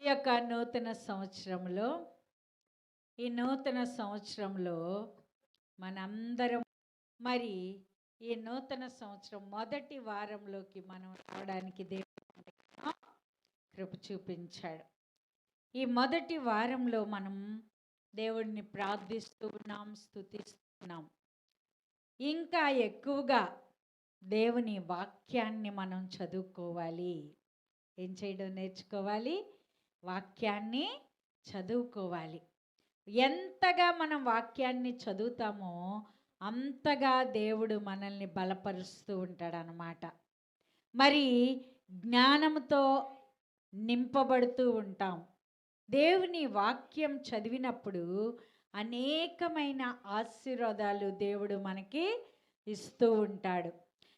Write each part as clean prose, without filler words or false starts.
ఈ యొక్క నూతన సంవత్సరంలో ఈ నూతన సంవత్సరంలో మనందరం మరి ఈ నూతన సంవత్సరం మొదటి వారంలోకి మనం రావడానికి దేవుడు కృప చూపించాడు. ఈ మొదటి వారంలో మనం దేవుడిని ప్రార్థిస్తూ ఉన్నాం, స్తుతిస్తున్నాం. ఇంకా ఎక్కువగా దేవుని వాక్యాన్ని మనం చదువుకోవాలి. ఏం చేయడం నేర్చుకోవాలి? వాక్యాన్ని చదువుకోవాలి. ఎంతగా మనం వాక్యాన్ని చదువుతామో అంతగా దేవుడు మనల్ని బలపరుస్తూ ఉంటాడనమాట. మరి జ్ఞానంతో నింపబడుతూ ఉంటాం. దేవుని వాక్యం చదివినప్పుడు అనేకమైన ఆశీర్వాదాలు దేవుడు మనకి ఇస్తూ ఉంటాడు.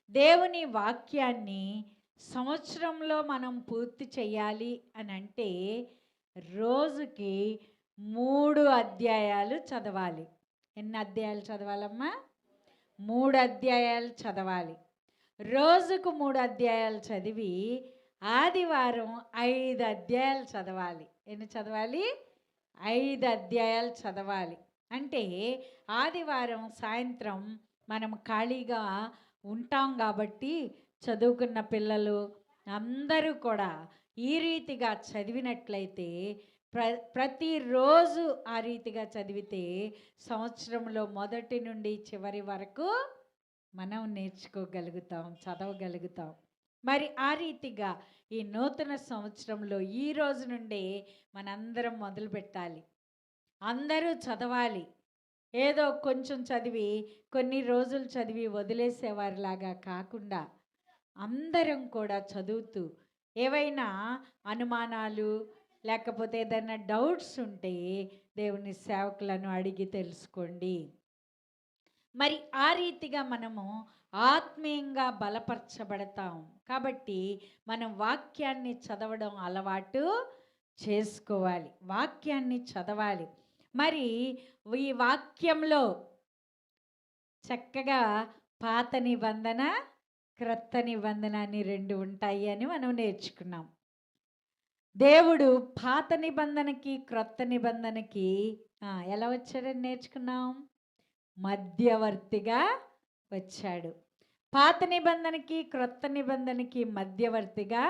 దేవుని వాక్యాన్ని సంవత్సరంలో మనం పూర్తి చేయాలి అని అంటే రోజుకి 3 అధ్యాయాలు చదవాలి. ఎన్ని అధ్యాయాలు చదవాలమ్మా? 3 అధ్యాయాలు చదవాలి. రోజుకు 3 అధ్యాయాలు చదివి ఆదివారం 5 అధ్యాయాలు చదవాలి. ఎన్ని చదవాలి? 5 అధ్యాయాలు చదవాలి. అంటే ఆదివారం సాయంత్రం మనం ఖాళీగా ఉంటాం కాబట్టి చదువుకున్న పిల్లలు అందరూ కూడా ఈ రీతిగా చదివినట్లయితే ప్రతిరోజు ఆ రీతిగా చదివితే సంవత్సరంలో మొదటి నుండి చివరి వరకు మనం నేర్చుకోగలుగుతాం, చదవగలుగుతాం. మరి ఆ రీతిగా ఈ నూతన సంవత్సరంలో ఈ రోజు నుండే మనందరం మొదలు పెట్టాలి. అందరూ చదవాలి. ఏదో కొంచెం చదివి కొన్ని రోజులు చదివి వదిలేసేవారిలాగా కాకుండా అందరం కూడా చదువుతూ ఏవైనా అనుమానాలు లేకపోతే ఏదైనా డౌట్స్ ఉంటే దేవుని సేవకులను అడిగి తెలుసుకోండి. మరి ఆ రీతిగా మనము ఆత్మీయంగా బలపరచబడతాం. కాబట్టి మనం వాక్యాన్ని చదవడం అలవాటు చేసుకోవాలి. వాక్యాన్ని చదవాలి. మరి ఈ వాక్యంలో చక్కగా పాత నిబంధన, క్రొత్త నిబంధన అని 2 ఉంటాయి అని మనం నేర్చుకున్నాం. దేవుడు పాత నిబంధనకి క్రొత్త నిబంధనకి ఎలా వచ్చాడని నేర్చుకున్నాం? మధ్యవర్తిగా వచ్చాడు. పాత నిబంధనకి క్రొత్త నిబంధనకి మధ్యవర్తిగా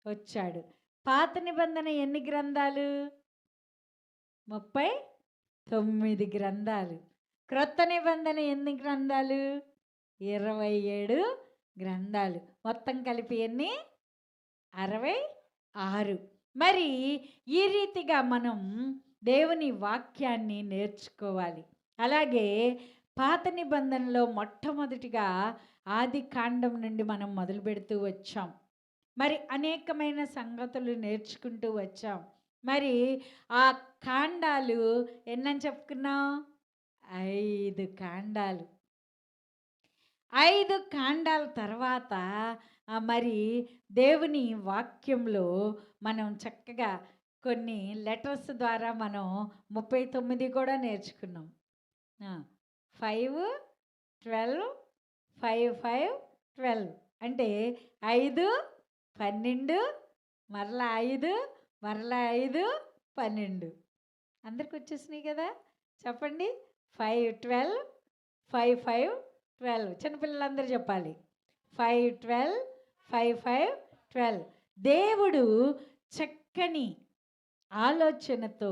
వచ్చాడు. పాత నిబంధన ఎన్ని గ్రంథాలు? 39 గ్రంథాలు. క్రొత్త నిబంధన ఎన్ని గ్రంథాలు? 27 గ్రంథాలు. మొత్తం కలిపి ఎన్ని? 66. మరి ఈ రీతిగా మనం దేవుని వాక్యాన్ని నేర్చుకోవాలి. అలాగే పాత నిబంధనలో మొట్టమొదటిగా ఆది కాండం నుండి మనం మొదలు పెడుతూ వచ్చాం. మరి అనేకమైన సంగతులు నేర్చుకుంటూ వచ్చాం. మరి ఆ కాండాలు ఎన్నని చెప్పుకున్నాం? 5 కాండాలు. 5 కాండాల తర్వాత మరి దేవుని వాక్యంలో మనం చక్కగా కొన్ని లెటర్స్ ద్వారా మనం 39 కూడా నేర్చుకున్నాం. 5, 12, 5, 5, 12 అంటే 5, 12 మరలా 5 మరలా 5, 12 అందరికి వచ్చేసినాయి కదా? చెప్పండి. 5, 12, 5, 5, 12 చిన్నపిల్లలందరూ చెప్పాలి. 5, 12, 5, 5, 12 దేవుడు చక్కని ఆలోచనతో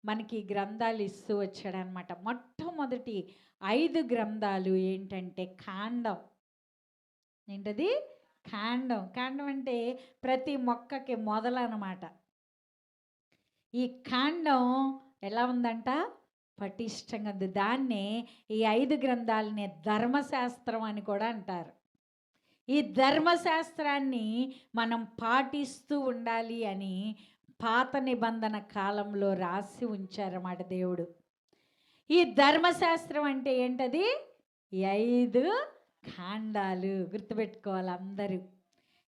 మనకి గ్రంథాలు ఇస్తూ వచ్చాడనమాట. మొట్టమొదటి 5 గ్రంథాలు ఏంటంటే కాండం. ఏంటది? కాండం. కాండం అంటే ప్రతి మొక్కకి మొదలన్నమాట. ఈ కాండం ఎలా ఉందంట? పటిష్టంగా ఉంది. దాన్నే ఈ 5 గ్రంథాలని ధర్మశాస్త్రం అని కూడా అంటారు. ఈ ధర్మశాస్త్రాన్ని మనం పాటిస్తూ ఉండాలి అని పాత నిబంధన కాలంలో రాసి ఉంచారన్నమాట దేవుడు. ఈ ధర్మశాస్త్రం అంటే ఏంటది? ఈ 5 కాండాలు గుర్తుపెట్టుకోవాలి అందరూ.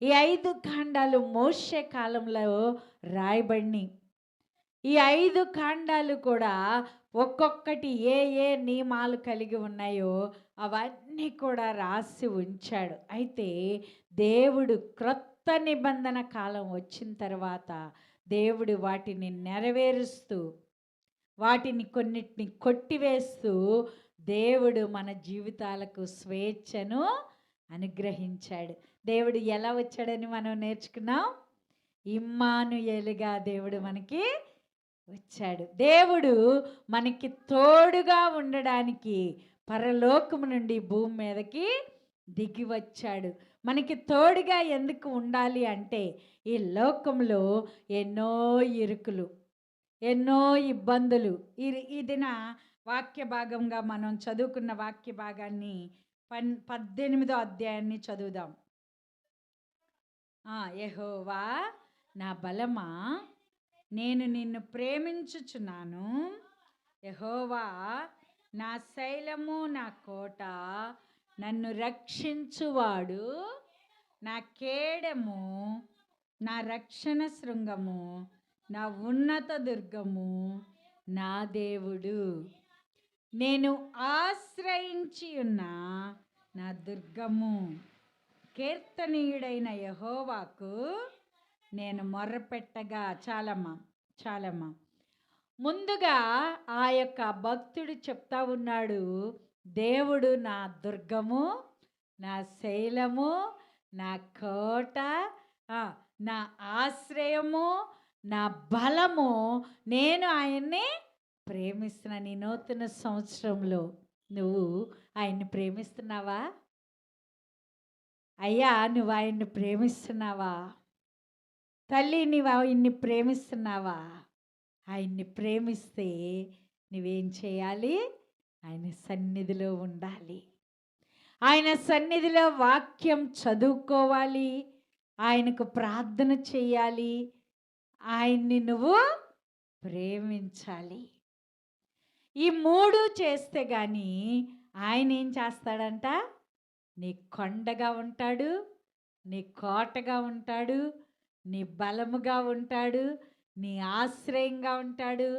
ఈ 5 కాండాలు మోషే కాలంలో రాయబడినాయి. ఈ 5 కాండాలు కూడా ఒక్కొక్కటి ఏ ఏ నియమాలు కలిగి ఉన్నాయో అవన్నీ కూడా రాసి ఉంచాడు. అయితే దేవుడు క్రొత్త నిబంధన కాలం వచ్చిన తర్వాత దేవుడు వాటిని నెరవేరుస్తూ, వాటిని కొన్నిటిని కొట్టివేస్తూ దేవుడు మన జీవితాలకు స్వేచ్ఛను అనుగ్రహించాడు. దేవుడు ఎలా వచ్చాడని మనం నేర్చుకున్నాం. ఇమ్మానుయేలుగా దేవుడు మనకి వచ్చాడు. దేవుడు మనకి తోడుగా ఉండడానికి పరలోకము నుండి భూమి మీదకి దిగి వచ్చాడు. మనకి తోడుగా ఎందుకు ఉండాలి అంటే, ఈ లోకంలో ఎన్నో ఇరుకులు, ఎన్నో ఇబ్బందులు. ఈ దిన వాక్య భాగంగా మనం చదువుకున్న వాక్య భాగాన్ని 18వ అధ్యాయాన్ని చదువుదాం. యెహోవా నా బలమా, నేను నిన్ను ప్రేమించుచున్నాను. యెహోవా నా శైలము, నా కోట, నన్ను రక్షించువాడు, నా కేడము, నా రక్షణ శృంగము, నా ఉన్నత దుర్గము, నా దేవుడు, నేను ఆశ్రయించి ఉన్న నా దుర్గము. కీర్తనీయుడైన యెహోవాకు నేను మొర్రపెట్టగా. చాలమ్మా. ముందుగా ఆ యొక్క భక్తుడు చెప్తా ఉన్నాడు, దేవుడు నా దుర్గము, నా శైలము, నా కోట, నా ఆశ్రయము, నా బలము, నేను ఆయన్ని ప్రేమిస్తున్నాను. ఈ నూతన సంవత్సరంలో నువ్వు ఆయన్ని ప్రేమిస్తున్నావా? అయ్యా, నువ్వు ఆయన్ని ప్రేమిస్తున్నావా? తల్లి, నువ్వు ఆయన్ని ప్రేమిస్తున్నావా? ఆయన్ని ప్రేమిస్తే నువ్వేం చేయాలి? ఆయన సన్నిధిలో ఉండాలి. ఆయన సన్నిధిలో వాక్యం చదువుకోవాలి, ఆయనకు ప్రార్థన చేయాలి, ఆయన్ని నువ్వు ప్రేమించాలి. ఈ 3 చేస్తే కానీ ఆయన ఏం చేస్తాడంట? నీ కొండగా ఉంటాడు, నీ కోటగా ఉంటాడు, నీ బలముగా ఉంటాడు, నీ ఆశ్రయంగా ఉంటాడు,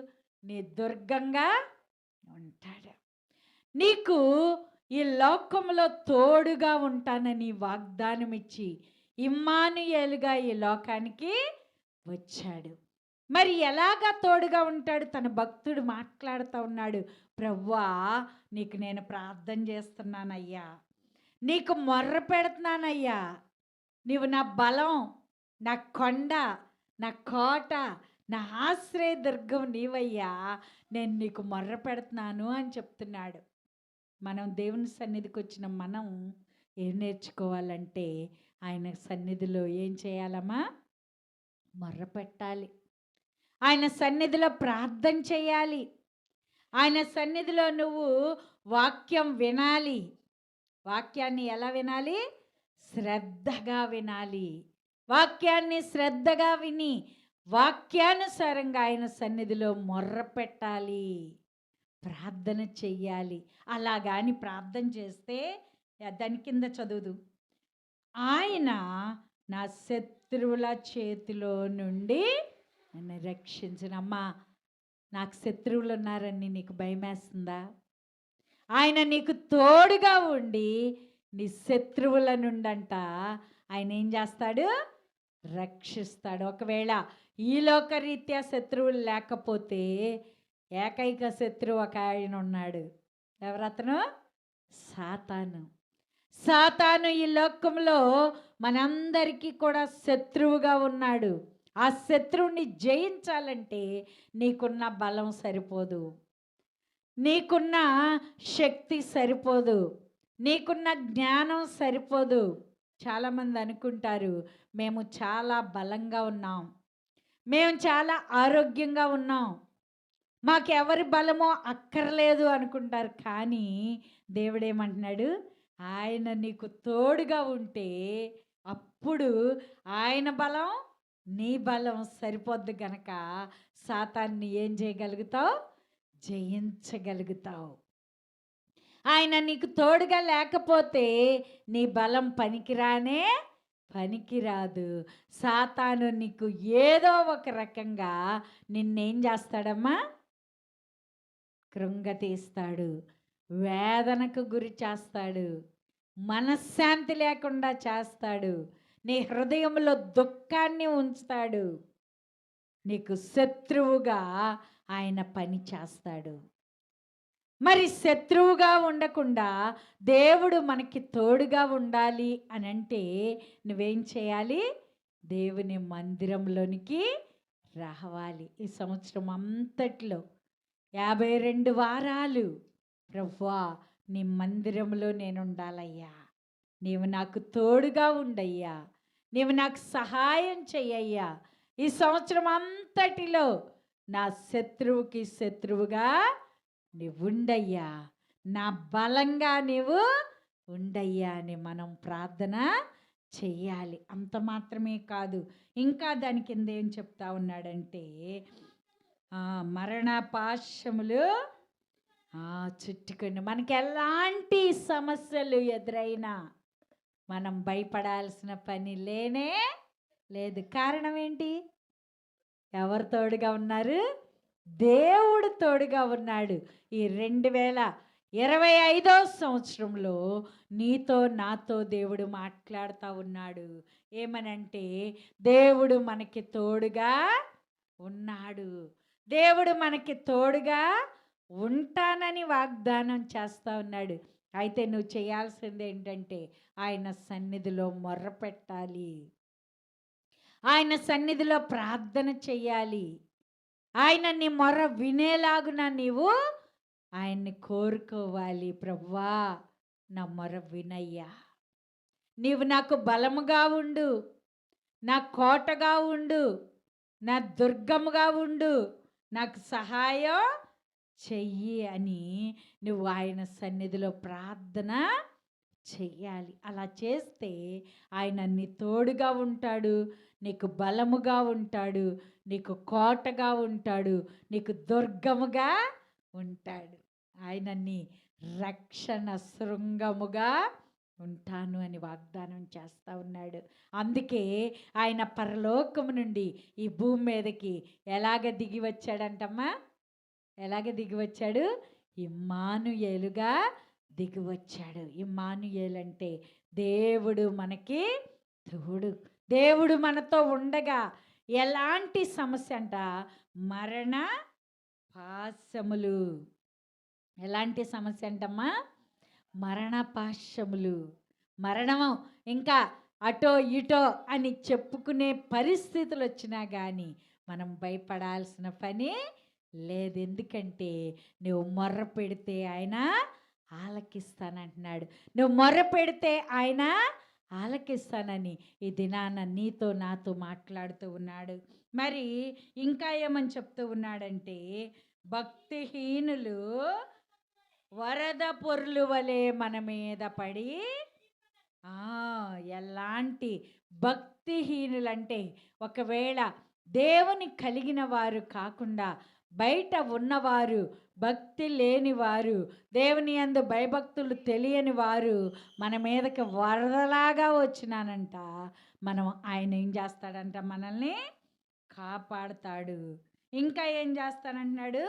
నీ దుర్గంగా ఉంటాడు. నీకు ఈ లోకంలో తోడుగా ఉంటానని వాగ్దానం ఇచ్చి ఇమ్మానుయేలుగా ఈ లోకానికి వచ్చాడు. మరి ఎలాగా తోడుగా ఉంటాడు? తన భక్తుడు మాట్లాడుతూ ఉన్నాడు, ప్రభువా నీకు నేను ప్రార్థన చేస్తున్నానయ్యా, నీకు మొర్ర పెడుతున్నానయ్యా, నీవు నా బలం, నా కొండ, నా కోట, నా ఆశ్రయ దుర్గం నీవయ్యా, నేను నీకు మొర్ర పెడుతున్నాను అని చెప్తున్నాడు. మనం దేవుని సన్నిధికి వచ్చిన మనం ఏం నేర్చుకోవాలంటే, ఆయన సన్నిధిలో ఏం చేయాలమ్మా? మొర్ర పెట్టాలి. ఆయన సన్నిధిలో ప్రార్థన చేయాలి. ఆయన సన్నిధిలో నువ్వు వాక్యం వినాలి. వాక్యాన్ని ఎలా వినాలి? శ్రద్ధగా వినాలి. వాక్యాన్ని శ్రద్ధగా విని వాక్యానుసారంగా ఆయన సన్నిధిలో మొర్ర పెట్టాలి, ప్రార్థన చెయ్యాలి. అలాగాని ప్రార్థన చేస్తే దాని కింద చదువుదు, ఆయన నా శత్రువుల చేతిలో నుండి నన్ను రక్షించునమ్మా. నాకు శత్రువులు ఉన్నారని నీకు భయమేస్తుందా? ఆయన నీకు తోడుగా ఉండి నీ శత్రువుల నుండంట ఆయన ఏం చేస్తాడు? రక్షిస్తాడు. ఒకవేళ ఈ లోకరీత్యా శత్రువులు లేకపోతే ఏకైక శత్రువు ఒక ఆయన ఉన్నాడు. ఎవరతను? సాతాను. సాతాను ఈ లోకంలో మనందరికీ కూడా శత్రువుగా ఉన్నాడు. ఆ శత్రువుని జయించాలంటే నీకున్న బలం సరిపోదు, నీకున్న శక్తి సరిపోదు, నీకున్న జ్ఞానం సరిపోదు. చాలామంది అనుకుంటారు మేము చాలా బలంగా ఉన్నాం, మేము చాలా ఆరోగ్యంగా ఉన్నాం, మాకెవరి బలమో అక్కర్లేదు అనుకుంటారు. కానీ దేవుడు ఏమంటున్నాడు? ఆయన నీకు తోడుగా ఉంటే అప్పుడు ఆయన బలం నీ బలం సరిపోద్ది గనక సాతాన్ని ఏం చేయగలుగుతావు? జయించగలుగుతావు. ఆయన నీకు తోడుగా లేకపోతే నీ బలం పనికిరాదు. సాతాను నీకు ఏదో ఒక రకంగా నిన్నేం చేస్తాడమ్మా? కృంగతీస్తాడు, వేదనకు గురి చేస్తాడు, మనశ్శాంతి లేకుండా చేస్తాడు, నీ హృదయంలో దుఃఖాన్ని ఉంచుతాడు. నీకు శత్రువుగా ఆయన పని చేస్తాడు. మరి శత్రువుగా ఉండకుండా దేవుడు మనకి తోడుగా ఉండాలి అని అంటే నువ్వేం చేయాలి? దేవుని మందిరంలోనికి రావాలి. ఈ సంవత్సరం అంతట్లో 52 వారాలు ప్రభువా నీ మందిరంలో నేను ఉండాలయ్యా, నీవు నాకు తోడుగా ఉండయ్యా, నీవు నాకు సహాయం చెయ్యయ్యా. ఈ సంవత్సరం అంతటిలో నా శత్రువుకి శత్రువుగా నీవు ఉండయ్యా, నా బలంగా నీవు ఉండయ్యా అని మనం ప్రార్థన చెయ్యాలి. అంత మాత్రమే కాదు, ఇంకా దాని కింద ఏం చెప్తా ఉన్నాడంటే మరణ పాశములు చుట్టుకొని మనకి ఎలాంటి సమస్యలు ఎదురైనా మనం భయపడాల్సిన పని లేనే లేదు. కారణం ఏంటి? ఎవరు తోడుగా ఉన్నారు? దేవుడు తోడుగా ఉన్నాడు. ఈ 2025వ సంవత్సరంలో నీతో నాతో దేవుడు మాట్లాడుతూ ఉన్నాడు. ఏమనంటే దేవుడు మనకి తోడుగా ఉన్నాడు, దేవుడు మనకి తోడుగా ఉంటానని వాగ్దానం చేస్తూ ఉన్నాడు. అయితే నువ్వు చేయాల్సింది ఏంటంటే ఆయన సన్నిధిలో మొర్ర పెట్టాలి, ఆయన సన్నిధిలో ప్రార్థన చెయ్యాలి. ఆయన నీ మొర్ర వినేలాగున నీవు ఆయన్ని కోరుకోవాలి. ప్రభువా నా మొర్ర వినయ్యా, నీవు నాకు బలముగా ఉండు, నా కోటగా ఉండు, నా దుర్గముగా ఉండు, నాకు సహాయం చెయ్యి అని నువ్వు ఆయన సన్నిధిలో ప్రార్థన చెయ్యాలి. అలా చేస్తే ఆయన నీ తోడుగా ఉంటాడు, నీకు బలముగా ఉంటాడు, నీకు కోటగా ఉంటాడు, నీకు దుర్గముగా ఉంటాడు. ఆయన నీ రక్షణ శృంగముగా ఉంటాను అని వాగ్దానం చేస్తూ ఉన్నాడు. అందుకే ఆయన పరలోకము నుండి ఈ భూమి మీదకి ఎలాగ దిగి వచ్చాడంటమ్మా? ఎలాగ దిగి వచ్చాడు? ఇమ్మానుయేలుగా దిగి వచ్చాడు. ఇమ్మానుయేలు అంటే దేవుడు మనకి తోడు. దేవుడు మనతో ఉండగా ఎలాంటి సమస్య అంట? మరణ పాశములు. ఎలాంటి సమస్య అంటమ్మా? మరణ పాశములు. మరణము ఇంకా అటో ఇటో అని చెప్పుకునే పరిస్థితులు వచ్చినా కానీ మనం భయపడాల్సిన పని లేదు. ఎందుకంటే నువ్వు మొర్ర పెడితే ఆయన ఆలకిస్తానంటున్నాడు. నువ్వు మొర్ర పెడితే ఆయన ఆలకిస్తానని ఈ దినాన నీతో నాతో మాట్లాడుతూ ఉన్నాడు. మరి ఇంకా ఏమని చెప్తూ ఉన్నాడంటే భక్తిహీనులు వరద పొర్లు వలె మన మీద పడి ఎలాంటి భక్తిహీనులంటే ఒకవేళ దేవుని కలిగిన వారు కాకుండా బయట ఉన్నవారు, భక్తి లేని వారు, దేవుని యందు భయభక్తులు తెలియని వారు మన మీదకి వరదలాగా వచ్చినానంట, మనం ఆయన ఏం చేస్తాడంట? మనల్ని కాపాడుతాడు. ఇంకా ఏం చేస్తానంటున్నాడు?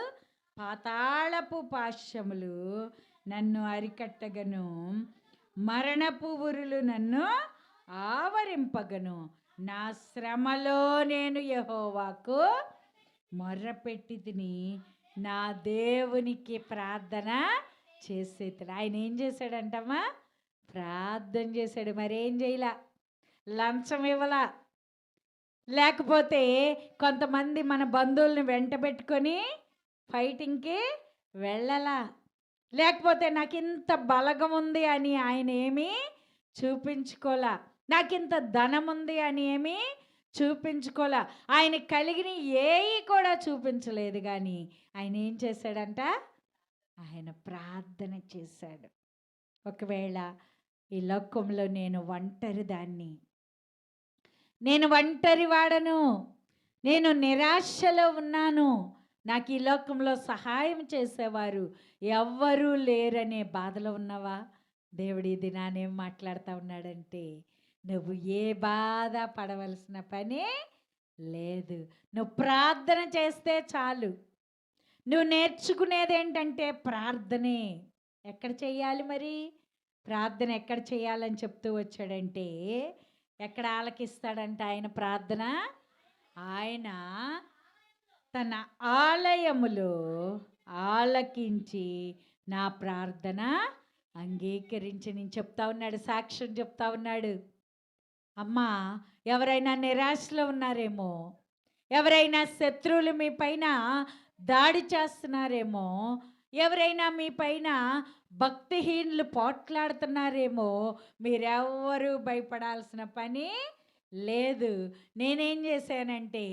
పాతాళపు పాశ్యములు నన్ను అరికట్టగను, మరణపు ఉరులు నన్ను ఆవరింపగను. నా శ్రమలో నేను యెహోవాకు మొర్రపెట్టి తిని నా దేవునికి ప్రార్థన చేసేది. ఆయన ఏం చేశాడంటమ్మా? ప్రార్థన చేశాడు. మరేం చేయలా? లంచం ఇవ్వలా, లేకపోతే కొంతమంది మన బంధువుల్ని వెంట పెట్టుకొని ఫైటింగ్కి వెళ్ళలా, లేకపోతే నాకు ఇంత బలగం ఉంది అని ఆయన ఏమీ చూపించుకోలా, నాకు ఇంత ధనం ఉంది అని ఏమీ చూపించుకోలే. ఆయన కలిగిన ఏవి కూడా చూపించలేదు. కానీ ఆయన ఏం చేశాడంట? ఆయన ప్రార్థన చేశాడు. ఒకవేళ ఈ లోకంలో నేను ఒంటరి దాన్ని, నేను ఒంటరి వాడను, నేను నిరాశలో ఉన్నాను, నాకు ఈ లోకంలో సహాయం చేసేవారు ఎవ్వరూ లేరనే బాధలో ఉన్నవా? దేవుడి దినానేం మాట్లాడుతూ ఉన్నాడంటే నువ్వు ఏ బాధ పడవలసిన పని లేదు. నువ్వు ప్రార్థన చేస్తే చాలు. నువ్వు నేర్చుకునేది ఏంటంటే ప్రార్థనే. ఎక్కడ చెయ్యాలి మరి? ప్రార్థన ఎక్కడ చేయాలని చెప్తూ వచ్చాడంటే ఎక్కడ ఆలకిస్తాడంట ఆయన ప్రార్థన? ఆయన తన ఆలయములో ఆలకించి నా ప్రార్థన అంగీకరించి నేను చెప్తా ఉన్నాడు, సాక్ష్యం చెప్తా ఉన్నాడు. అమ్మా, ఎవరైనా నిరాశలో ఉన్నారేమో, ఎవరైనా శత్రువులు మీ పైన దాడి చేస్తున్నారేమో, ఎవరైనా మీ పైన భక్తిహీనులు పోట్లాడుతున్నారేమో, మీరెవ్వరూ భయపడాల్సిన పని లేదు. నేనేం చేశానంటే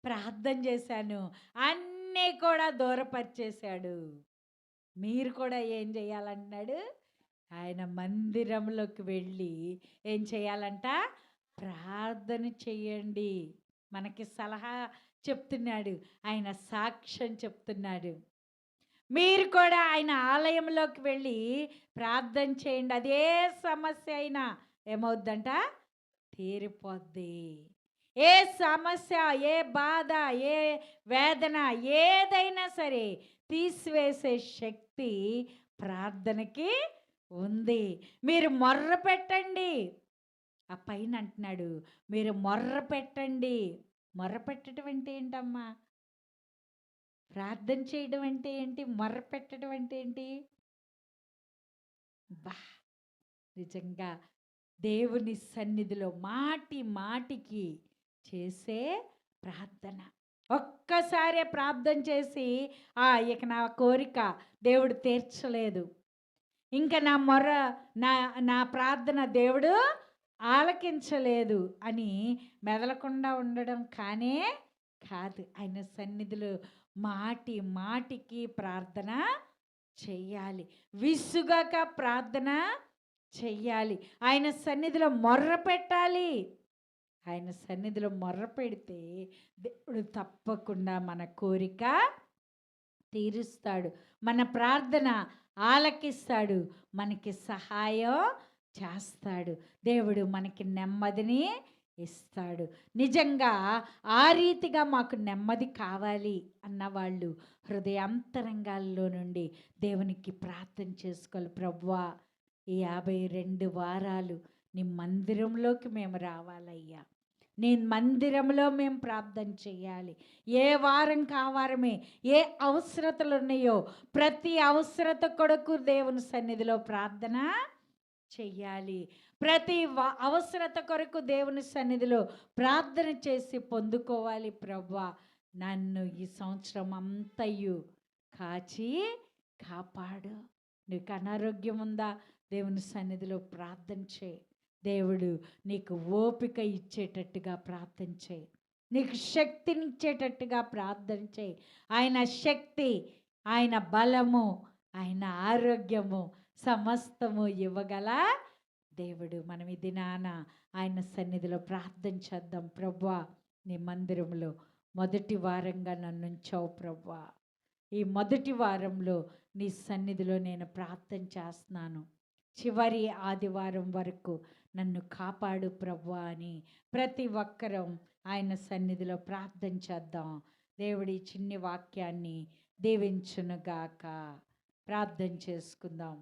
ప్రార్థన చేశాను, అన్నీ కూడా దూరపరిచేశాడు. మీరు కూడా ఏం చేయాలంటున్నాడు? ఆయన మందిరంలోకి వెళ్ళి ఏం చేయాలంట? ప్రార్థన చెయ్యండి. మనకి సలహా చెప్తున్నాడు, ఆయన సాక్ష్యం చెప్తున్నాడు. మీరు కూడా ఆయన ఆలయంలోకి వెళ్ళి ప్రార్థన చేయండి. అదే సమస్య అయినా ఏమవుద్దంట? తీరిపోద్ది. ఏ సమస్య, ఏ బాధ, ఏ వేదన ఏదైనా సరే తీసివేసే శక్తి ప్రార్థనకి ఉంది. మీరు మొర్ర పెట్టండి. ఆ పైన అంటున్నాడు, మీరు మొర్ర పెట్టండి. మొర్ర పెట్టడం అంటే ఏంటమ్మా? ప్రార్థన చేయడం అంటే ఏంటి? మొర్ర పెట్టడం అంటే ఏంటి? బా, నిజంగా దేవుని సన్నిధిలో మాటి మాటికి చేసే ప్రార్థన. ఒక్కసారే ప్రార్థన చేసి ఇక నా కోరిక దేవుడు తీర్చలేదు, ఇంకా నా మొర్ర, నా నా ప్రార్థన దేవుడు ఆలకించలేదు అని మెదలకుండా ఉండడం కానే కాదు. ఆయన సన్నిధిలో మాటి మాటికి ప్రార్థన చెయ్యాలి, విసుగక ప్రార్థన చెయ్యాలి, ఆయన సన్నిధిలో మొర్ర పెట్టాలి. ఆయన సన్నిధిలో మొర్ర పెడితే దేవుడు తప్పకుండా మన కోరిక తీరుస్తాడు, మన ప్రార్థన ఆలకిస్తాడు, మనకి సహాయం చేస్తాడు, దేవుడు మనకి నెమ్మదిని ఇస్తాడు. నిజంగా ఆ రీతిగా మాకు నెమ్మది కావాలి అన్నవాళ్ళు హృదయాంతరంగాల్లో నుండి దేవునికి ప్రార్థన చేసుకోవాలి. ప్రభువా, ఈ 52 వారాలు నీ మందిరంలోకి మేము రావాలయ్యా, నీ మందిరంలో మేము ప్రార్థన చేయాలి. ఏ వారం కావారమే ఏ అవసరతలు ఉన్నాయో ప్రతి అవసరత కొరకు దేవుని సన్నిధిలో ప్రార్థన చెయ్యాలి. ప్రతి అవసరత కొరకు దేవుని సన్నిధిలో ప్రార్థన చేసి పొందుకోవాలి. ప్రభువా, నన్ను ఈ సంవత్సరం అంతయు కాచి కాపాడు. నీకు అనారోగ్యం ఉందా? దేవుని సన్నిధిలో ప్రార్థన చేయి. దేవుడు నీకు ఓపిక ఇచ్చేటట్టుగా ప్రార్థన చేయి, నీకు శక్తినిచ్చేటట్టుగా ప్రార్థన చేయి. ఆయన శక్తి, ఆయన బలము, ఆయన ఆరోగ్యము సమస్తము ఇవ్వగల దేవుడు. మనం ఈ దినాన ఆయన సన్నిధిలో ప్రార్థన చేద్దాం. ప్రభువా, నీ మందిరంలో మొదటి వారంగా నన్ను ఉంచావు ప్రభువా, ఈ మొదటి వారంలో నీ సన్నిధిలో నేను ప్రార్థన చేస్తున్నాను, చివరి ఆదివారం వరకు నన్ను కాపాడు ప్రభువా అని ప్రతి ఒక్కరం ఆయన సన్నిధిలో ప్రార్థన చేద్దాం. దేవుడి చిన్ని వాక్యాన్ని దీవించునుగాక. ప్రార్థన చేసుకుందాం.